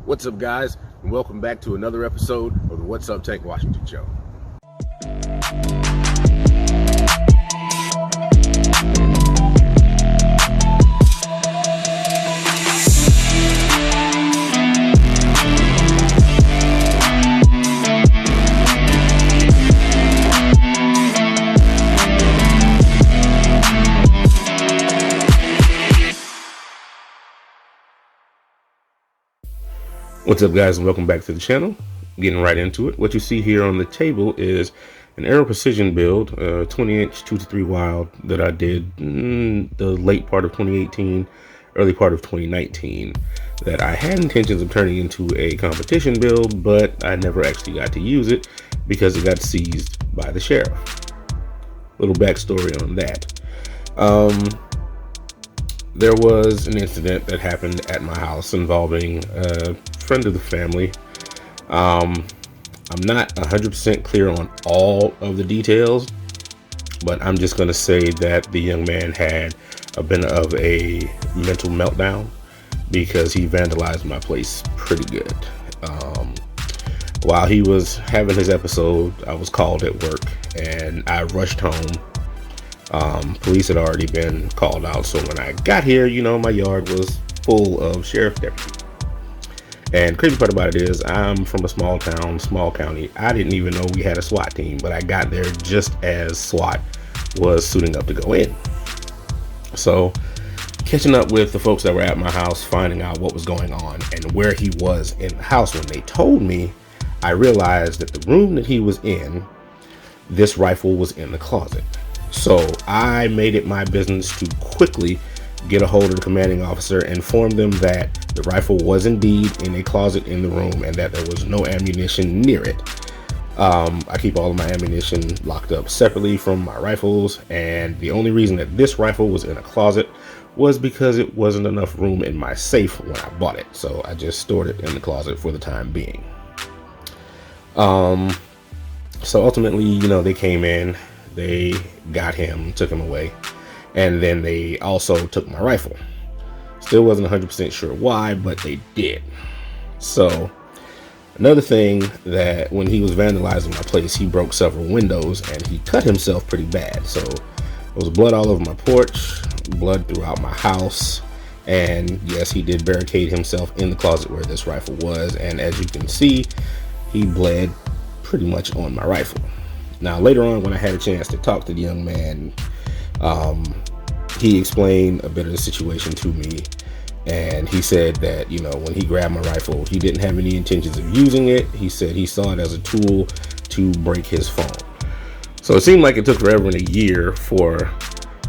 What's up, guys, and welcome back to another episode of the What's Up Tank Washington Show. What's up, guys, and welcome back to the channel. Getting right into it. What you see here on the table is an Aero precision build, 20-inch 2-3 wylde that I did in the late part of 2018, early part of 2019, that I had intentions of turning into a competition build, but I never actually got to use it because it got seized by the sheriff. Little backstory on that. There was an incident that happened at my house involving a friend of the family. I'm not 100% clear on all of the details, but I'm just going to say that the young man had a bit of a mental meltdown because he vandalized my place pretty good. While he was having his episode, I was called at work and I rushed home. Police had already been called out, so when I got here, my yard was full of sheriff deputies. And crazy part about it is I'm from a small town, small county. I didn't even know we had a SWAT team, but I got there just as SWAT was suiting up to go in. So catching up with the folks that were at my house, finding out what was going on and where he was in the house. When they told me, I realized that the room that he was in, this rifle was in the closet. So I made it my business to quickly get a hold of the commanding officer and inform them that the rifle was indeed in a closet in the room and that there was no ammunition near it. I keep all of my ammunition locked up separately from my rifles, and the only reason that this rifle was in a closet was because it wasn't enough room in my safe when I bought it. So I just stored it in the closet for the time being. So ultimately, they came in. They got him, took him away, and then they also took my rifle. Still wasn't 100% sure why, but they did. So another thing, that when he was vandalizing my place, he broke several windows and he cut himself pretty bad. So there was blood all over my porch, blood throughout my house, and yes, he did barricade himself in the closet where this rifle was, and as you can see, he bled pretty much on my rifle. Now, later on, when I had a chance to talk to the young man, he explained a bit of the situation to me. And he said that, when he grabbed my rifle, he didn't have any intentions of using it. He said he saw it as a tool to break his phone. So it seemed like it took forever and a year for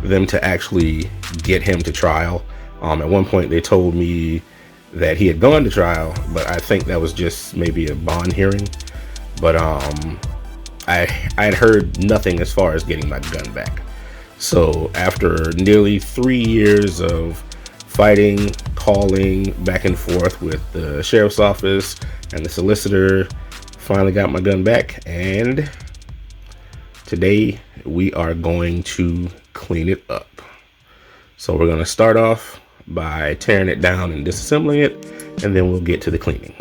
them to actually get him to trial. At one point, they told me that he had gone to trial, but I think that was just maybe a bond hearing. But I had heard nothing as far as getting my gun back. So after nearly 3 years of fighting, calling back and forth with the sheriff's office and the solicitor, finally got my gun back, and today we are going to clean it up. So we're going to start off by tearing it down and disassembling it, and then we'll get to the cleaning.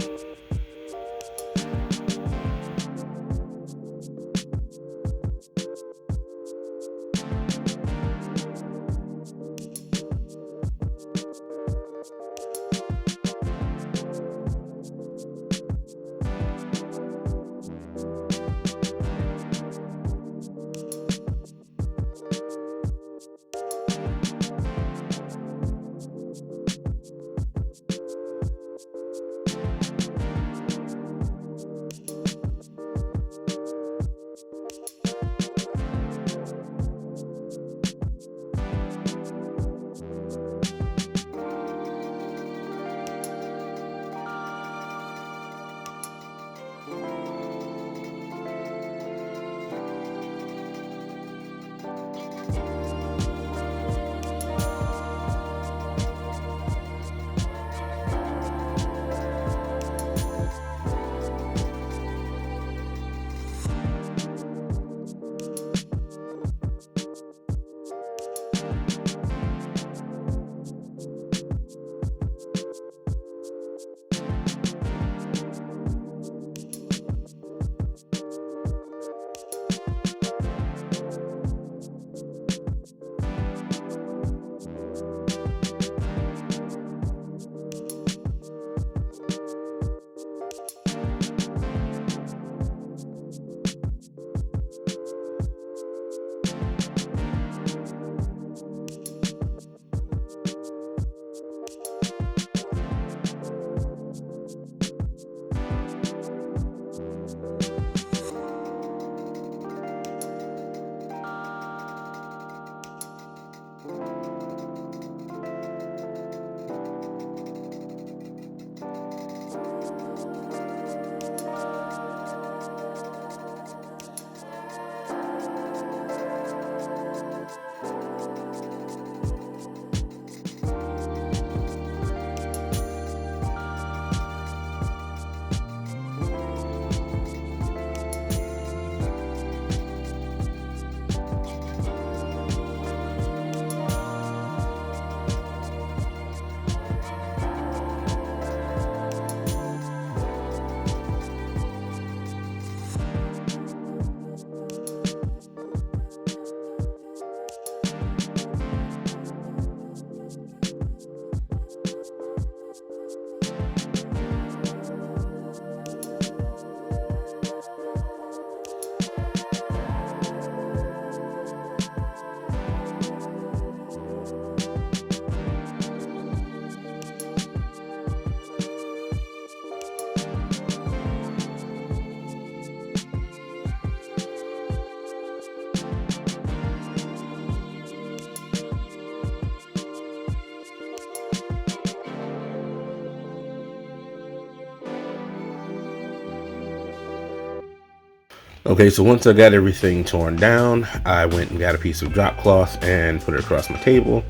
Okay, so once I got everything torn down, I went and got a piece of drop cloth and put it across my table.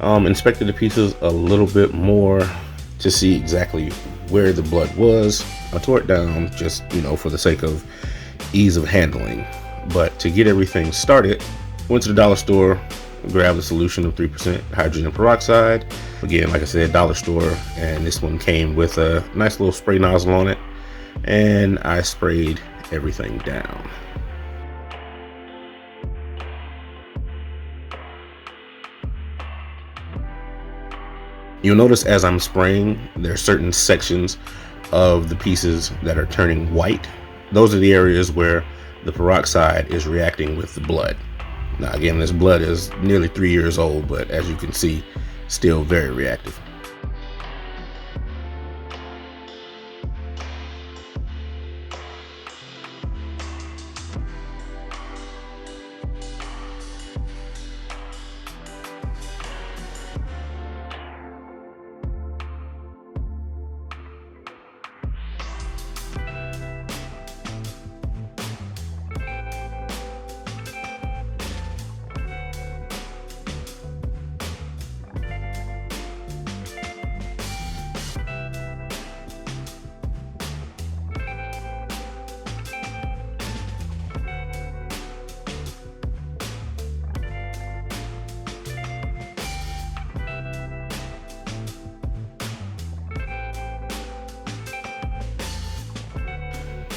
Inspected the pieces a little bit more to see exactly where the blood was. I tore it down just, for the sake of ease of handling. But to get everything started, went to the dollar store, grabbed a solution of 3% hydrogen peroxide. Again, like I said, dollar store, and this one came with a nice little spray nozzle on it, and I sprayed everything down. You'll notice as I'm spraying, there are certain sections of the pieces that are turning white. Those are the areas where the peroxide is reacting with the blood. Now again, this blood is nearly 3 years old, but as you can see, still very reactive.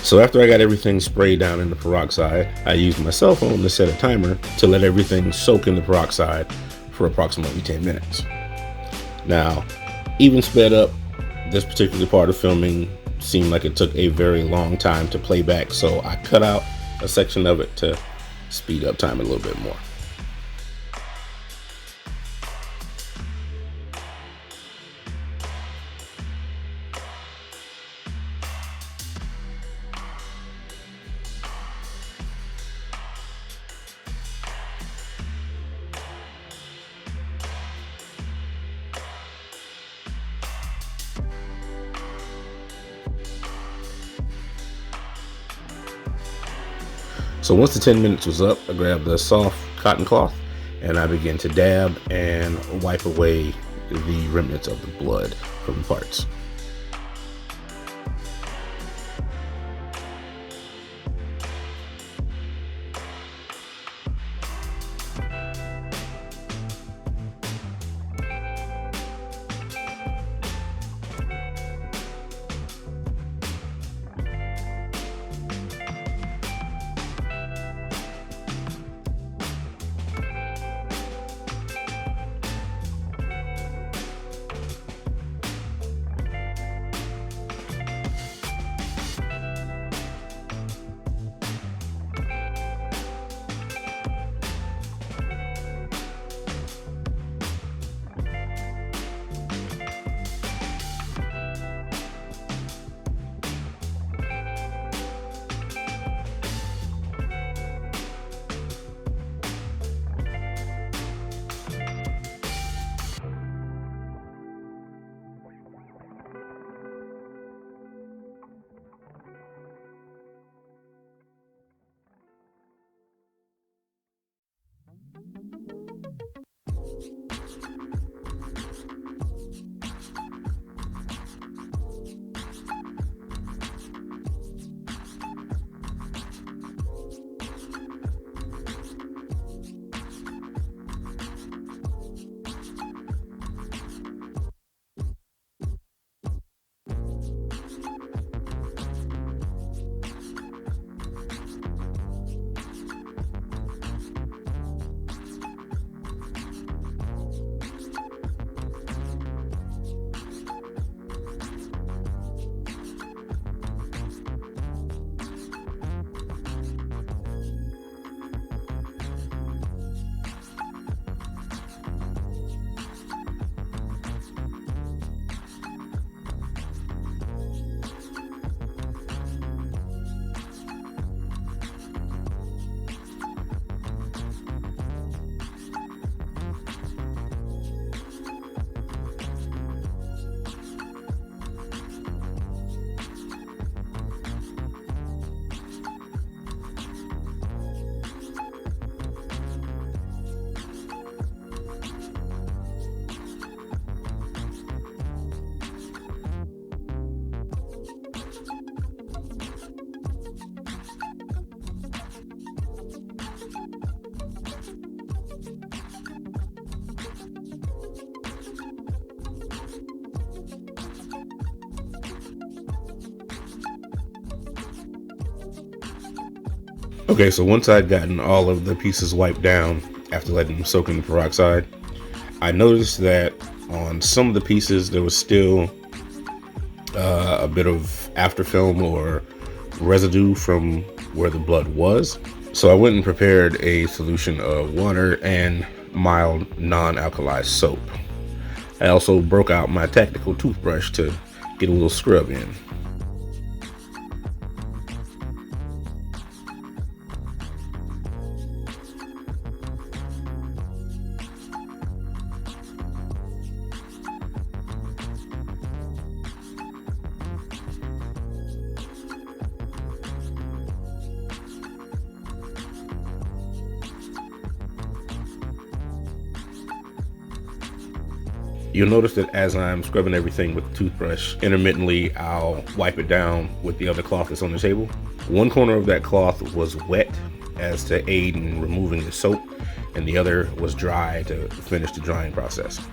So after I got everything sprayed down in the peroxide, I used my cell phone to set a timer to let everything soak in the peroxide for approximately 10 minutes. Now, even sped up, this particular part of filming seemed like it took a very long time to play back, so I cut out a section of it to speed up time a little bit more. So once the 10 minutes was up, I grabbed the soft cotton cloth and I began to dab and wipe away the remnants of the blood from the parts. Okay, so once I'd gotten all of the pieces wiped down after letting them soak in the peroxide, I noticed that on some of the pieces there was still a bit of afterfilm or residue from where the blood was. So I went and prepared a solution of water and mild non-alkali soap. I also broke out my tactical toothbrush to get a little scrub in. You'll notice that as I'm scrubbing everything with the toothbrush, intermittently I'll wipe it down with the other cloth that's on the table. One corner of that cloth was wet as to aid in removing the soap, and the other was dry to finish the drying process.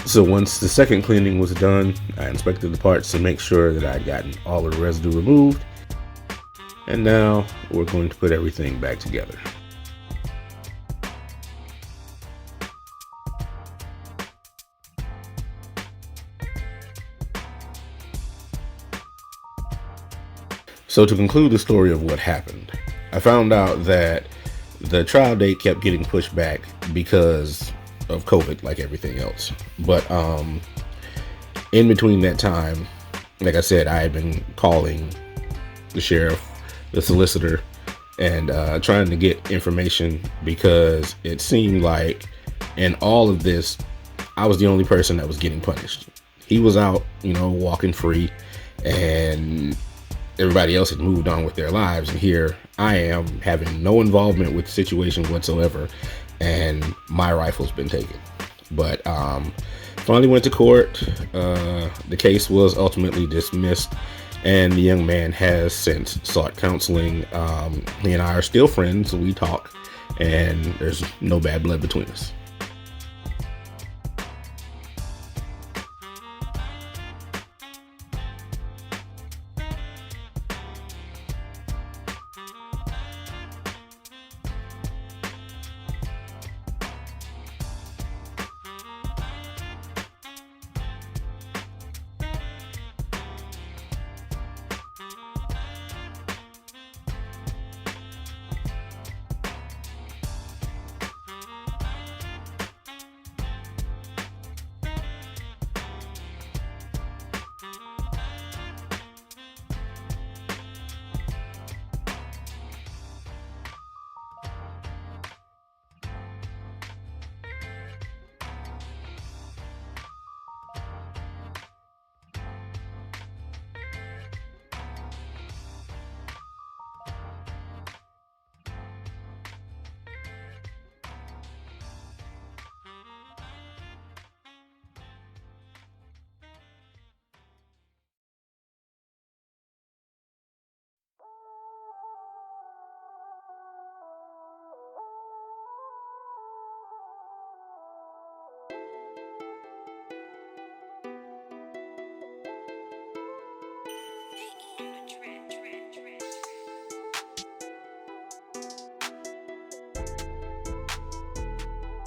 So once the second cleaning was done, I inspected the parts to make sure that I'd gotten all of the residue removed. And now we're going to put everything back together. So to conclude the story of what happened, I found out that the trial date kept getting pushed back because of COVID, like everything else. But in between that time, like I said, I had been calling the sheriff, the solicitor, and trying to get information because it seemed like in all of this, I was the only person that was getting punished. He was out, walking free, and everybody else had moved on with their lives. And here I am having no involvement with the situation whatsoever, and my rifle's been taken. But finally went to court. The case was ultimately dismissed, and the young man has since sought counseling. He and I are still friends. We talk, and there's no bad blood between us.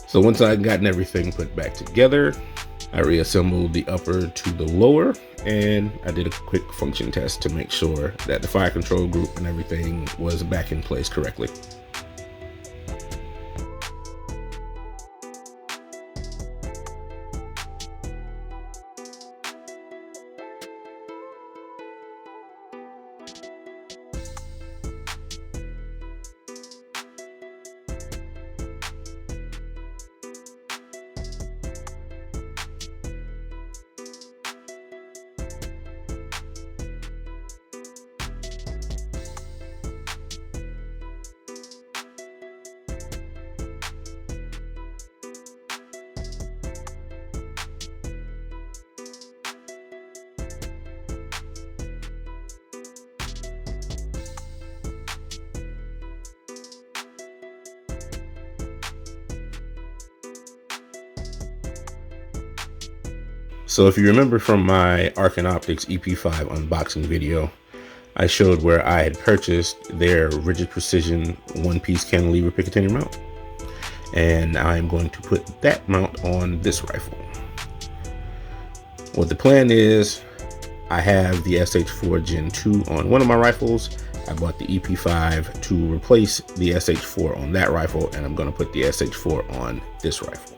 So once I had gotten everything put back together, I reassembled the upper to the lower, and I did a quick function test to make sure that the fire control group and everything was back in place correctly. So if you remember from my Arc and Optics EP5 unboxing video, I showed where I had purchased their rigid precision one-piece cantilever Picatinny mount, and I'm going to put that mount on this rifle. What the plan is, I have the SH4 Gen 2 on one of my rifles. I bought the EP5 to replace the SH4 on that rifle, and I'm going to put the SH4 on this rifle.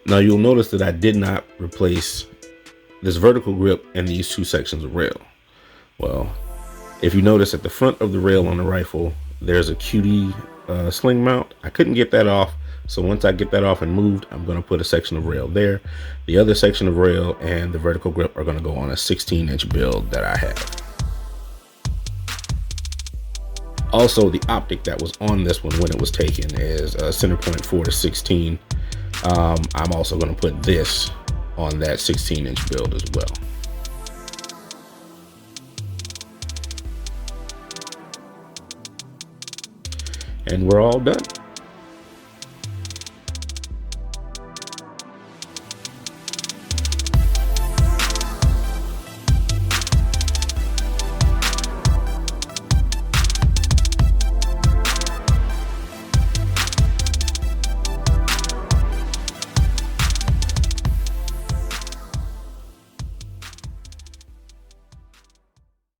Now you'll notice that I did not replace this vertical grip and these two sections of rail. Well, if you notice at the front of the rail on the rifle, there's a QD sling mount. I couldn't get that off. So once I get that off and moved, I'm going to put a section of rail there. The other section of rail and the vertical grip are going to go on a 16-inch build that I have. Also, the optic that was on this one when it was taken is center point 4:16. I'm also going to put this on that 16-inch build as well. And we're all done.